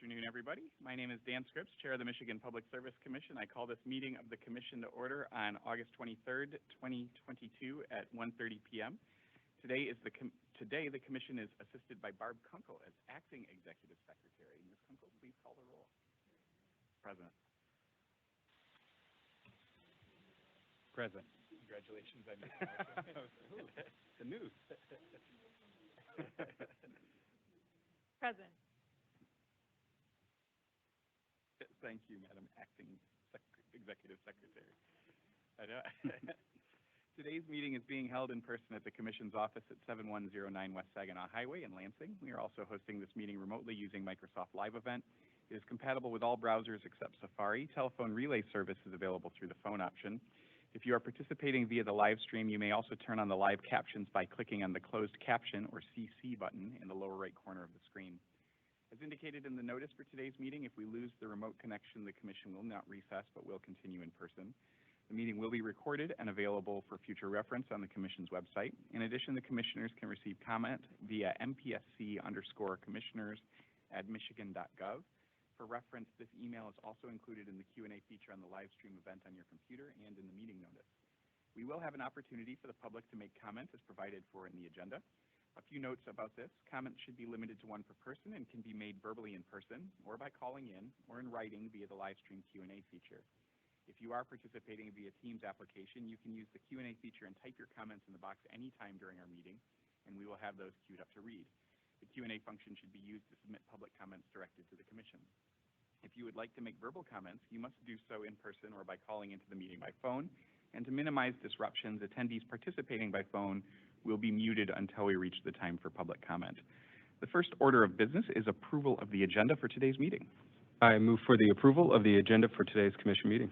afternoon, everybody. My name is Dan Scripps, Chair of the Michigan Public Service Commission. I call this meeting of the Commission to order on August 23rd, 2022 at 1:30 p.m. Today the Commission is assisted by Barb Kunkel as Acting Executive Secretary. Ms. Kunkel, please call the roll. Present. Present. Congratulations on your the news. Present. Thank you, Madam Acting Executive Secretary. Today's meeting is being held in person at the Commission's office at 7109 West Saginaw Highway in Lansing. We are also hosting this meeting remotely using Microsoft Live Event. It is compatible with all browsers except Safari. Telephone relay service is available through the phone option. If you are participating via the live stream, you may also turn on the live captions by clicking on the closed caption or CC button in the lower right corner of the screen. As indicated in the notice for today's meeting, if we lose the remote connection, the Commission will not recess, but will continue in person. The meeting will be recorded and available for future reference on the Commission's website. In addition, the Commissioners can receive comment via mpsc_commissioners@michigan.gov. For reference, this email is also included in the Q&A feature on the live stream event on your computer and in the meeting notice. We will have an opportunity for the public to make comment as provided for in the agenda. A few notes about this: comments should be limited to one per person and can be made verbally in person or by calling in or in writing via the live stream Q&A feature. If you are participating via Teams application, you can use the Q&A feature and type your comments in the box anytime during our meeting, and we will have those queued up to read. The Q&A function should be used to submit public comments directed to the Commission. If you would like to make verbal comments, you must do so in person or by calling into the meeting by phone. And to minimize disruptions, attendees participating by phone will be muted until we reach the time for public comment. The first order of business is approval of the agenda for today's meeting. I move for the approval of the agenda for today's Commission meeting.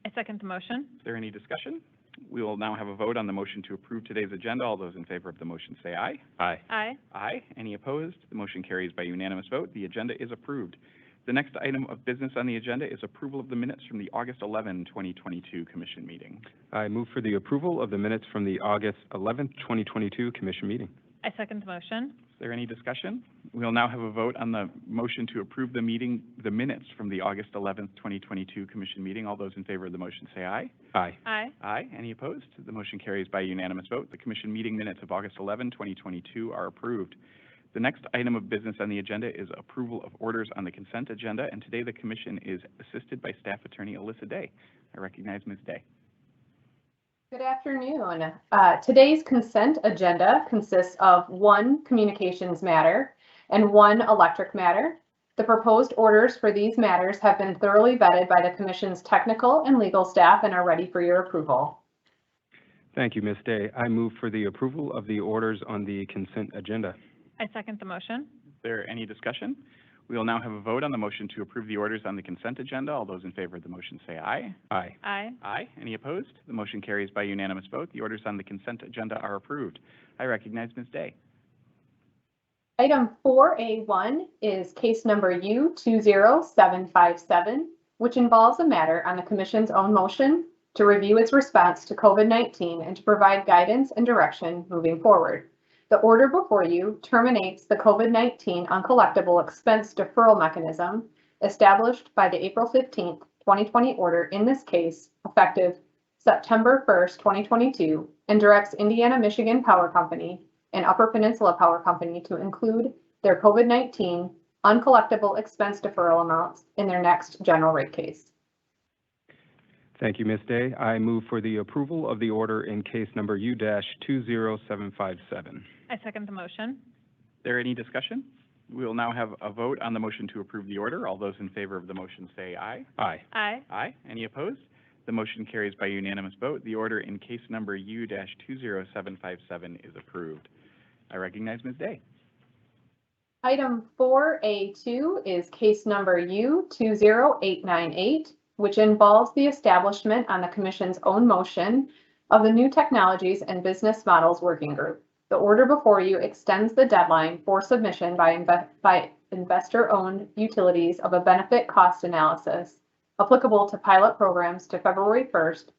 I second the motion. Is there any discussion? We will now have a vote on the motion to approve today's agenda. All those in favor of the motion say aye. Aye. Aye. Aye. Any opposed? The motion carries by unanimous vote. The agenda is approved. The next item of business on the agenda is approval of the minutes from the August 11, 2022 Commission meeting. I move for the approval of the minutes from the August 11, 2022 Commission meeting. I second the motion. Is there any discussion? We will now have a vote on the motion to approve the minutes from the August 11, 2022 Commission meeting. All those in favor of the motion say aye. Aye. Aye. Aye. Any opposed? The motion carries by unanimous vote. The Commission meeting minutes of August 11, 2022 are approved. The next item of business on the agenda is approval of orders on the consent agenda, and today the Commission is assisted by Staff Attorney Alyssa Day. I recognize Ms. Day. Good afternoon. Today's consent agenda consists of one communications matter and one electric matter. The proposed orders for these matters have been thoroughly vetted by the Commission's technical and legal staff and are ready for your approval. Thank you, Ms. Day. I move for the approval of the orders on the consent agenda. I second the motion. Is there any discussion? We will now have a vote on the motion to approve the orders on the consent agenda. All those in favor of the motion say aye. Aye. Aye. Aye. Any opposed? The motion carries by unanimous vote. The orders on the consent agenda are approved. I recognize Ms. Day. Item 4A1 is case number U20757, which involves a matter on the Commission's own motion to review its response to COVID-19 and to provide guidance and direction moving forward. The order before you terminates the COVID-19 uncollectible expense deferral mechanism established by the April 15, 2020 order in this case, effective September 1st, 2022, and directs Indiana Michigan Power Company and Upper Peninsula Power Company to include their COVID-19 uncollectible expense deferral amounts in their next general rate case. Thank you, Ms. Day. I move for the approval of the order in case number U-20757. I second the motion. Is there any discussion? We will now have a vote on the motion to approve the order. All those in favor of the motion say aye. Aye. Aye. Aye. Any opposed? The motion carries by unanimous vote. The order in case number U-20757 is approved. I recognize Ms. Day. Item 4A2 is case number U20898, which involves the establishment on the Commission's own motion of the New Technologies and Business Models Working Group. The order before you extends the deadline for submission by investor-owned utilities of a benefit cost analysis applicable to pilot programs to February 1st,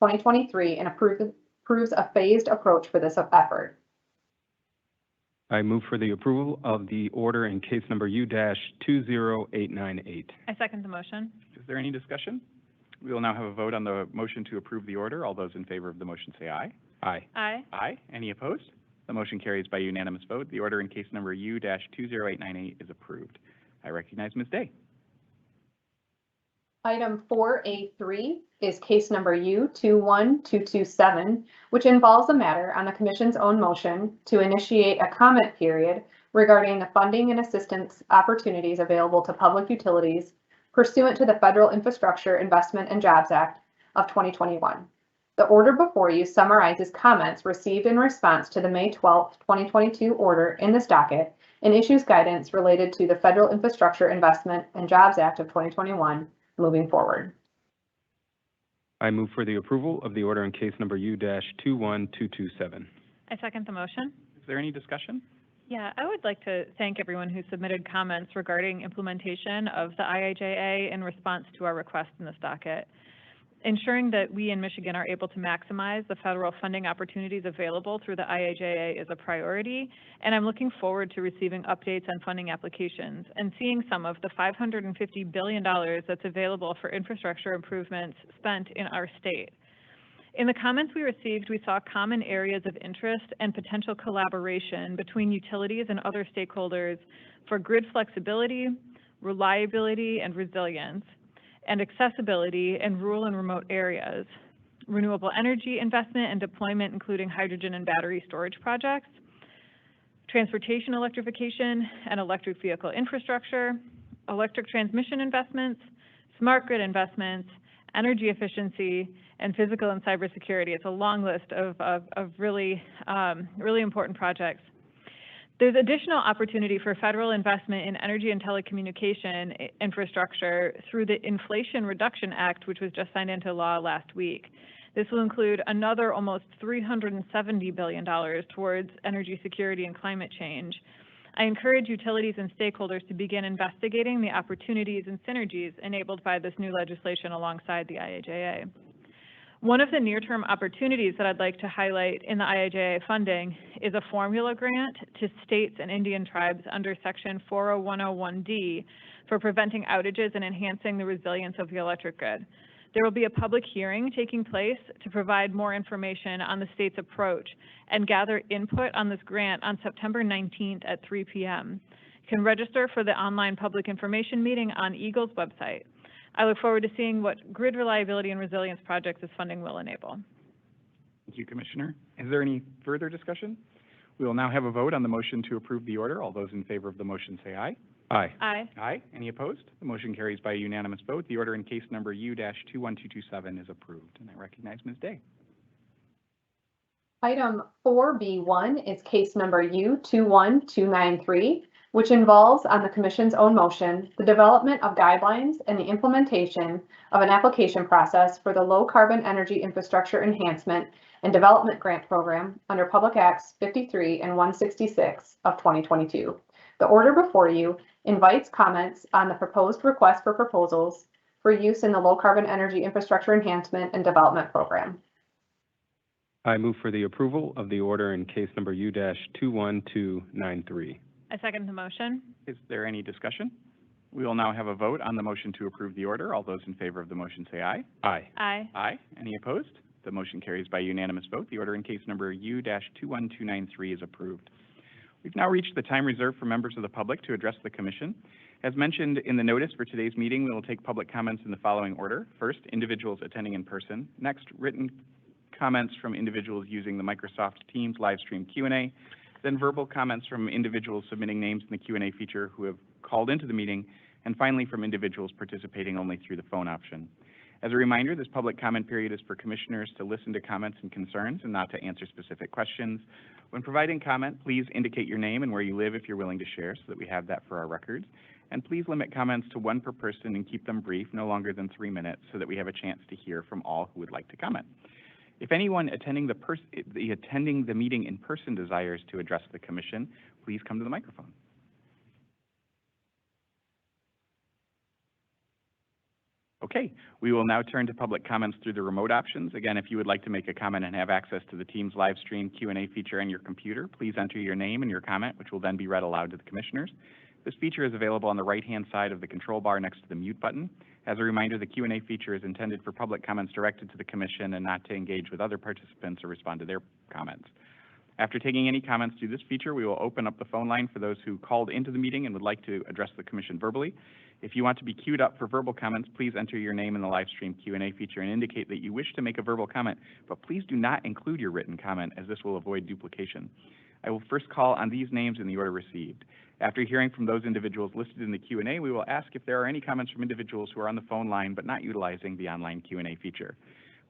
2023, and approves a phased approach for this effort. I move for the approval of the order in case number U-20898. I second the motion. Is there any discussion? We will now have a vote on the motion to approve the order. All those in favor of the motion say aye. Aye. Aye. Aye. Any opposed? The motion carries by unanimous vote. The order in case number U-20898 is approved. I recognize Ms. Day. Item 4A3 is case number U-21227, which involves a matter on the Commission's own motion to initiate a comment period regarding the funding and assistance opportunities available to public utilities pursuant to the Federal Infrastructure Investment and Jobs Act of 2021. The order before you summarizes comments received in response to the May 12, 2022 order in this docket and issues guidance related to the Federal Infrastructure Investment and Jobs Act of 2021 moving forward. I move for the approval of the order in case number U-21227. I second the motion. Is there any discussion? Yeah, I would like to thank everyone who submitted comments regarding implementation of the IIJA in response to our request in this docket. Ensuring that we in Michigan are able to maximize the federal funding opportunities available through the IIJA is a priority, and I'm looking forward to receiving updates on funding applications and seeing some of the $550 billion that's available for infrastructure improvements spent in our state. In the comments we received, we saw common areas of interest and potential collaboration between utilities and other stakeholders for grid flexibility, reliability, and resilience, and accessibility in rural and remote areas, renewable energy investment and deployment, including hydrogen and battery storage projects, transportation electrification and electric vehicle infrastructure, electric transmission investments, smart grid investments, energy efficiency, and physical and cybersecurity. It's a long list of really important projects. There's additional opportunity for federal investment in energy and telecommunication infrastructure through the Inflation Reduction Act, which was just signed into law last week. This will include another almost $370 billion towards energy security and climate change. I encourage utilities and stakeholders to begin investigating the opportunities and synergies enabled by this new legislation alongside the IIJA. One of the near-term opportunities that I'd like to highlight in the IIJA funding is a formula grant to states and Indian tribes under Section 40101D for preventing outages and enhancing the resilience of the electric grid. There will be a public hearing taking place to provide more information on the state's approach and gather input on this grant on September 19th at 3 p.m. You can register for the online public information meeting on EGLE's website. I look forward to seeing what grid reliability and resilience projects this funding will enable. Thank you, Commissioner. Is there any further discussion? We will now have a vote on the motion to approve the order. All those in favor of the motion say aye. Aye. Aye. Aye. Any opposed? The motion carries by a unanimous vote. The order in case number U-21227 is approved. And I recognize Ms. Day. Item 4B1 is case number U-21293, which involves, on the Commission's own motion, the development of guidelines and the implementation of an application process for the Low Carbon Energy Infrastructure Enhancement and Development Grant Program under Public Acts 53 and 166 of 2022. The order before you invites comments on the proposed request for proposals for use in the Low Carbon Energy Infrastructure Enhancement and Development Program. I move for the approval of the order in case number U-21293. I second the motion. Is there any discussion? We will now have a vote on the motion to approve the order. All those in favor of the motion say aye. Aye. Aye. Aye. Any opposed? The motion carries by unanimous vote. The order in case number U-21293 is approved. We've now reached the time reserved for members of the public to address the Commission. As mentioned in the notice for today's meeting, we will take public comments in the following order. First, individuals attending in person. Next, written comments from individuals using the Microsoft Teams live stream Q&A. Then verbal comments from individuals submitting names in the Q&A feature who have called into the meeting, and finally from individuals participating only through the phone option. As a reminder, this public comment period is for commissioners to listen to comments and concerns and not to answer specific questions. When providing comment, please indicate your name and where you live if you're willing to share so that we have that for our records. And please limit comments to one per person and keep them brief, no longer than 3 minutes, so that we have a chance to hear from all who would like to comment. If anyone attending the meeting in person desires to address the Commission, please come to the microphone. Okay, we will now turn to public comments through the remote options. Again, if you would like to make a comment and have access to the Teams live stream Q&A feature on your computer, please enter your name and your comment, which will then be read aloud to the commissioners. This feature is available on the right-hand side of the control bar next to the mute button. As a reminder, the Q&A feature is intended for public comments directed to the commission and not to engage with other participants or respond to their comments. After taking any comments through this feature, we will open up the phone line for those who called into the meeting and would like to address the commission verbally. If you want to be queued up for verbal comments, please enter your name in the live stream Q&A feature and indicate that you wish to make a verbal comment, but please do not include your written comment, as this will avoid duplication. I will first call on these names in the order received. After hearing from those individuals listed in the Q&A, we will ask if there are any comments from individuals who are on the phone line but not utilizing the online Q&A feature.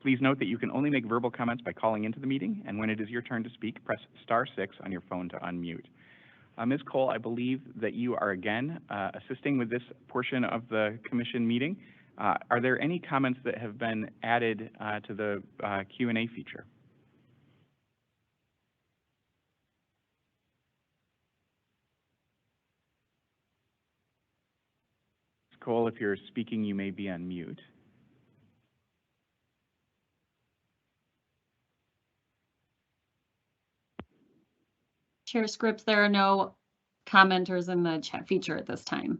Please note that you can only make verbal comments by calling into the meeting, and when it is your turn to speak, press *6 on your phone to unmute. Ms. Cole, I believe that you are again assisting with this portion of the commission meeting. Are there any comments that have been added to the Q&A feature? Ms. Cole, if you're speaking, you may be on mute. Chair Scripps, there are no commenters in the chat feature at this time.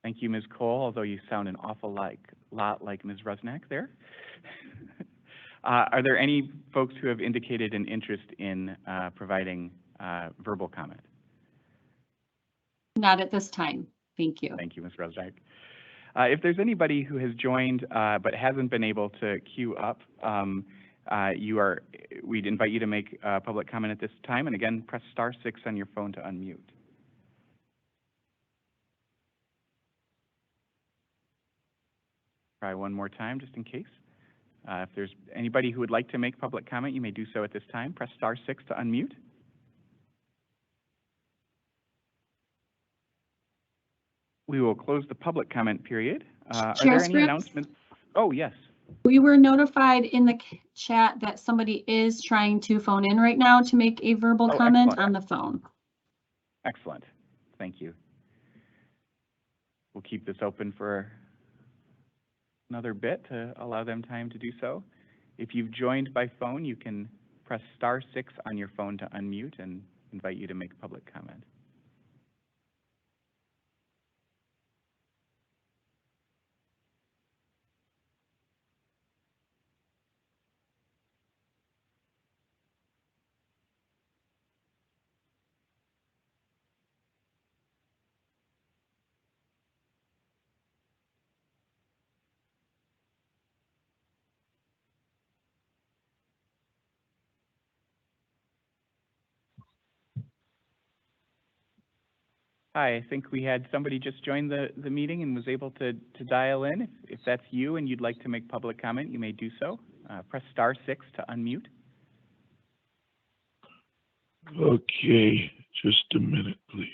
Thank you, Ms. Cole, although you sound an awful lot like Ms. Rusnak there. Are there any folks who have indicated an interest in providing verbal comment? Not at this time. Thank you. Thank you, Ms. Rusnak. If there's anybody who has joined but hasn't been able to queue up, we'd invite you to make public comment at this time, and again, press *6 on your phone to unmute. Try one more time, just in case. If there's anybody who would like to make public comment, you may do so at this time. Press *6 to unmute. We will close the public comment period. Are there any announcements? Oh, yes. We were notified in the chat that somebody is trying to phone in right now to make a verbal comment excellent. on the phone. Excellent. Thank you. We'll keep this open for another bit to allow them time to do so. If you've joined by phone, you can press *6 on your phone to unmute and invite you to make public comment. Hi, I think we had somebody just join the meeting and was able to dial in. If that's you and you'd like to make public comment, you may do so. Press *6 to unmute. Okay, just a minute, please.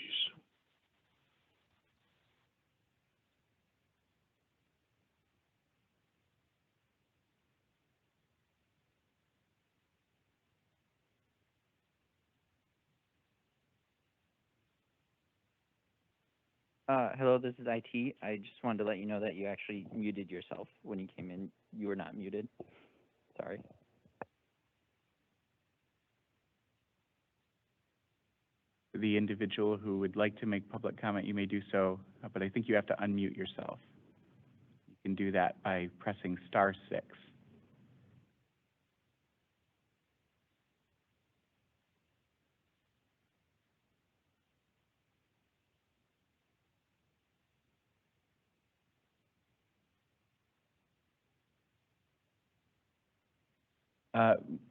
Hello, this is IT. I just wanted to let you know that you actually muted yourself when you came in. You were not muted. Sorry. The individual who would like to make public comment, you may do so, but I think you have to unmute yourself. You can do that by pressing *6.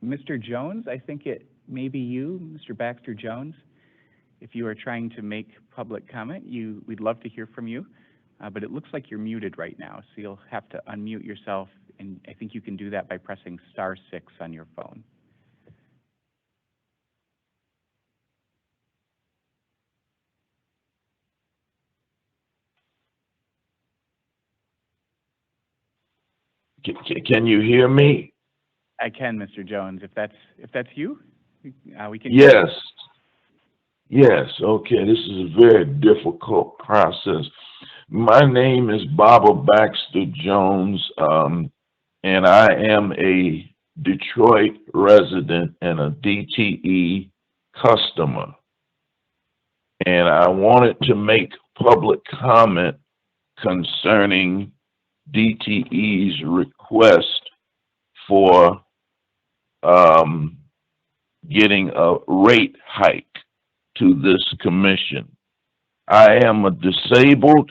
Mr. Jones, I think it may be you, Mr. Baxter Jones. If you are trying to make public comment, we'd love to hear from you, but it looks like you're muted right now, so you'll have to unmute yourself, and I think you can do that by pressing *6 on your phone. Can you hear me? I can, Mr. Jones. If that's you, we can. Yes. Yes. Okay. This is a very difficult process My name is Barbara Baxter Jones, and I am a Detroit resident and a DTE customer. And I wanted to make public comment concerning DTE's request for getting a rate hike to this commission. I am a disabled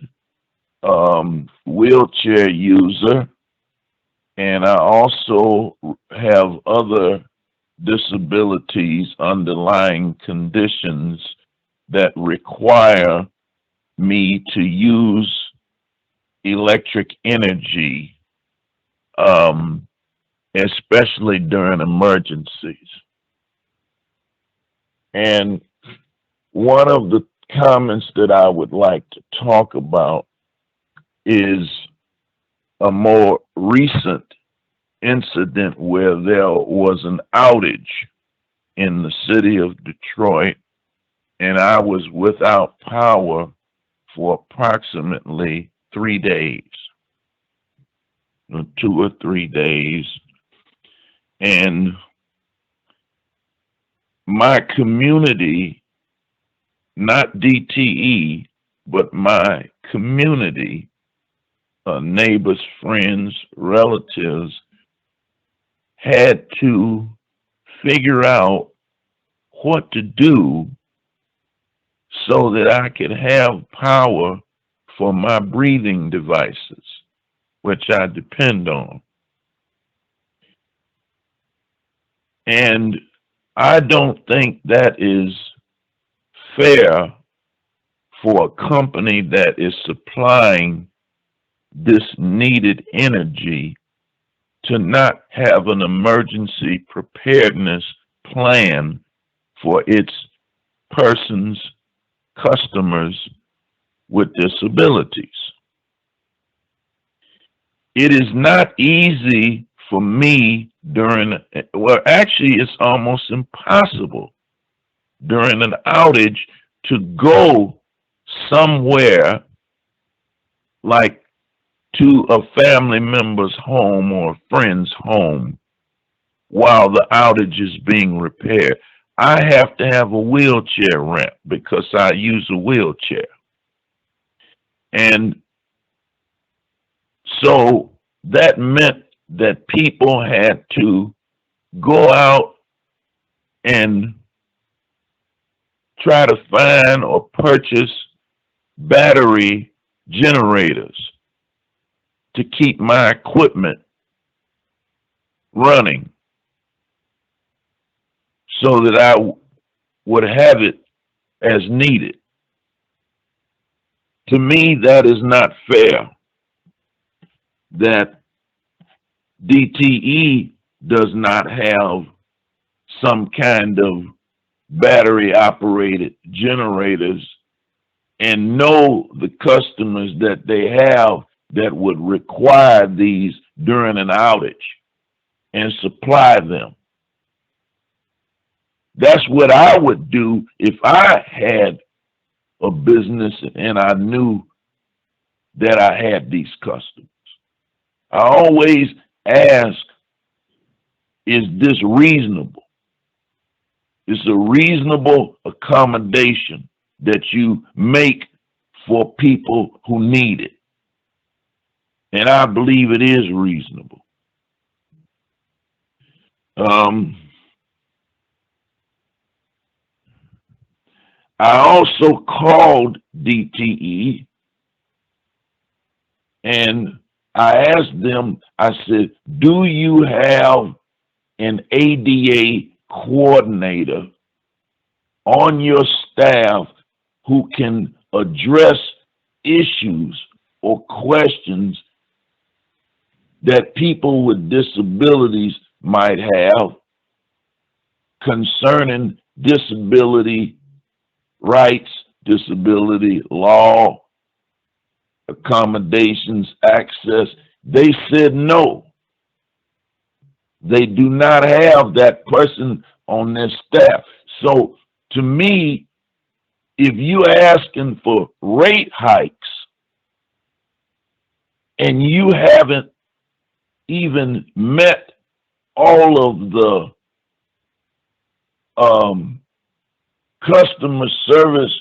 wheelchair user, and I also have other disabilities, underlying conditions that require me to use electric energy, especially during emergencies. And one of the comments that I would like to talk about is a more recent incident where there was an outage in the city of Detroit, and I was without power for approximately 3 days, 2 or 3 days. And my community, not DTE, but my community, neighbors, friends, relatives, had to figure out what to do so that I could have power for my breathing devices, which I depend on. And I don't think that is fair for a company that is supplying this needed energy to not have an emergency preparedness plan for its persons, customers with disabilities. It is not easy for me actually it's almost impossible during an outage to go somewhere like to a family member's home or a friend's home while the outage is being repaired. I have to have a wheelchair ramp because I use a wheelchair. And so that meant that people had to go out and try to find or purchase battery generators to keep my equipment running so that I would have it as needed. To me, that is not fair that DTE does not have some kind of battery operated generators and know the customers that they have that would require these during an outage and supply them. That's what I would do if I had a business and I knew that I had these customers. I always ask, is this reasonable? It's a reasonable accommodation that you make for people who need it. And I believe it is reasonable. I also called DTE and I asked them, I said, do you have an ADA coordinator on your staff who can address issues or questions that people with disabilities might have concerning disability rights, disability law, accommodations, access? They said no. They do not have that person on their staff. So to me, if you're asking for rate hikes and you haven't even met all of the customer service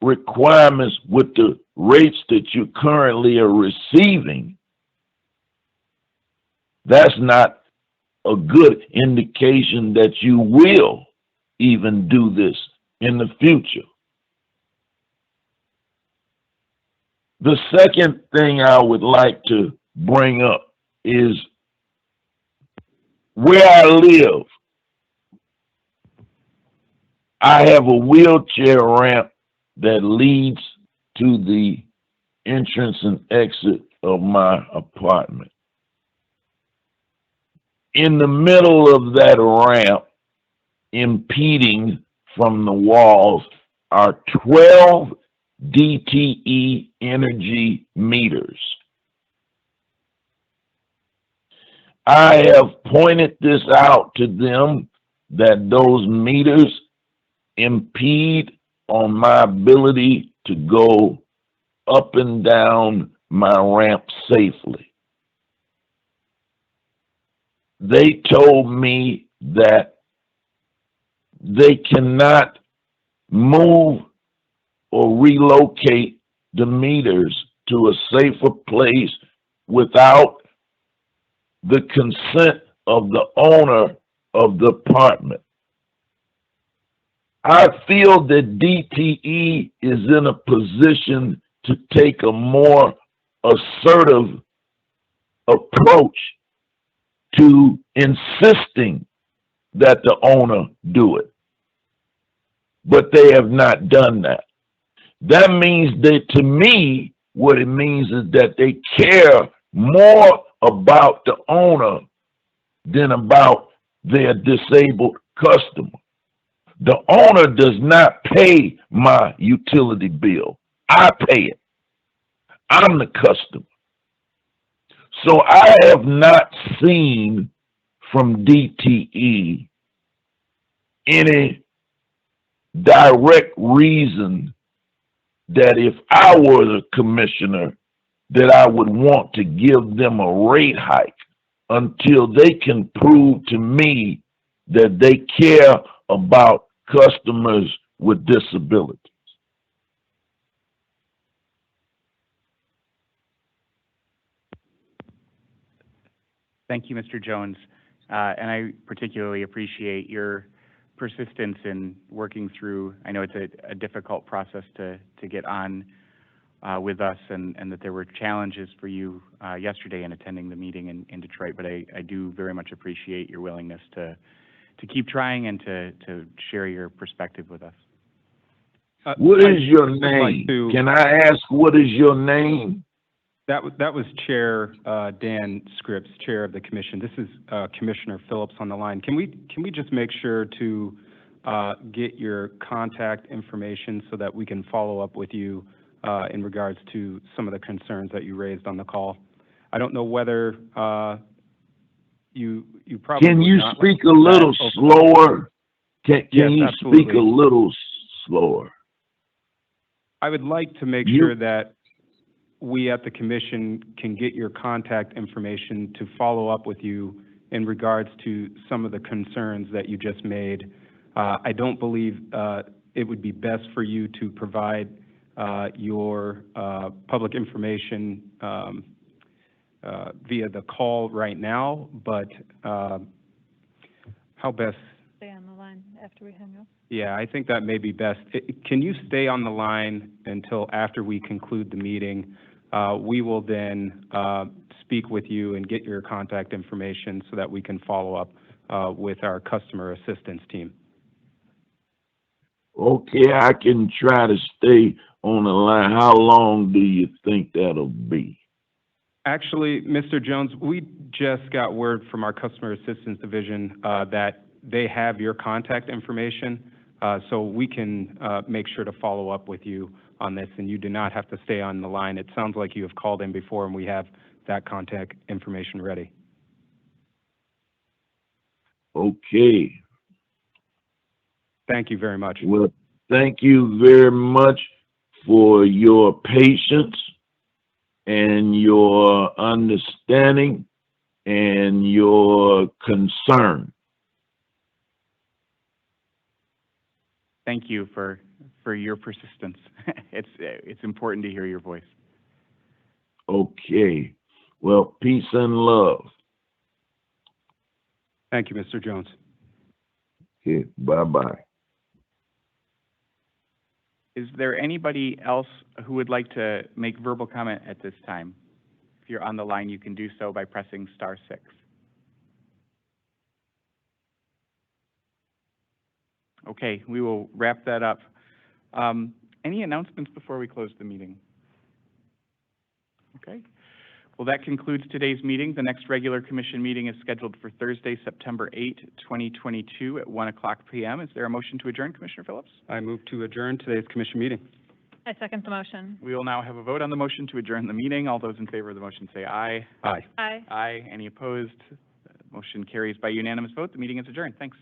requirements with the rates that you currently are receiving, that's not a good indication that you will even do this in the future. The second thing I would like to bring up is where I live. I have a wheelchair ramp that leads to the entrance and exit of my apartment. In the middle of that ramp, impeding from the walls, are 12 Dte Energy Meters. I have pointed this out to them that those meters impede on my ability to go up and down my ramp safely. They told me that they cannot move or relocate the meters to a safer place without the consent of the owner of the apartment. I feel that DTE is in a position to take a more assertive approach to insisting that the owner do it. But they have not done that. That means that, to me, what it means is that they care more about the owner than about their disabled customer. The owner does not pay my utility bill. I pay it. I'm the customer. So I have not seen from DTE any direct reason that if I were the commissioner, that I would want to give them a rate hike until they can prove to me that they care about customers with disabilities. Thank you, Mr. Jones. And I particularly appreciate your persistence in working through. I know it's a difficult process to get on with us, and that there were challenges for you yesterday in attending the meeting in Detroit, but I do very much appreciate your willingness to keep trying and to share your perspective with us. What is your name? Can I ask, what is your name? That was Chair Dan Scripps, Chair of the Commission. This is Commissioner Phillips on the line. Can we just make sure to get your contact information so that we can follow up with you in regards to some of the concerns that you raised on the call? I don't know whether you probably. Can you speak a little slower? Can you speak a little slower? I would like to make sure that we at the Commission can get your contact information to follow up with you in regards to some of the concerns that you just made. I don't believe it would be best for you to provide your public information via the call right now, but how best? Stay on the line after we hang up. Yeah, I think that may be best. Can you stay on the line until after we conclude the meeting? We will then speak with you and get your contact information so that we can follow up with our customer assistance team. Okay, I can try to stay on the line. How long do you think that'll be? Actually, Mr. Jones, we just got word from our customer assistance division that they have your contact information, so we can make sure to follow up with you on this, and you do not have to stay on the line. It sounds like you have called in before, and we have that contact information ready. Okay. Thank you very much. Well, thank you very much for your patience and your understanding and your concern. Thank you for your persistence. It's important to hear your voice. Okay. Well, peace and love. Thank you, Mr. Jones. Okay, bye-bye. Is there anybody else who would like to make verbal comment at this time? If you're on the line, you can do so by pressing *6. Okay, we will wrap that up. Any announcements before we close the meeting? Okay. Well, that concludes today's meeting. The next regular commission meeting is scheduled for Thursday, September 8, 2022 at 1:00 p.m. Is there a motion to adjourn, Commissioner Phillips? I move to adjourn today's commission meeting. I second the motion. We will now have a vote on the motion to adjourn the meeting. All those in favor of the motion say aye. Aye. Aye. Aye. Any opposed? Motion carries by unanimous vote. The meeting is adjourned. Thanks.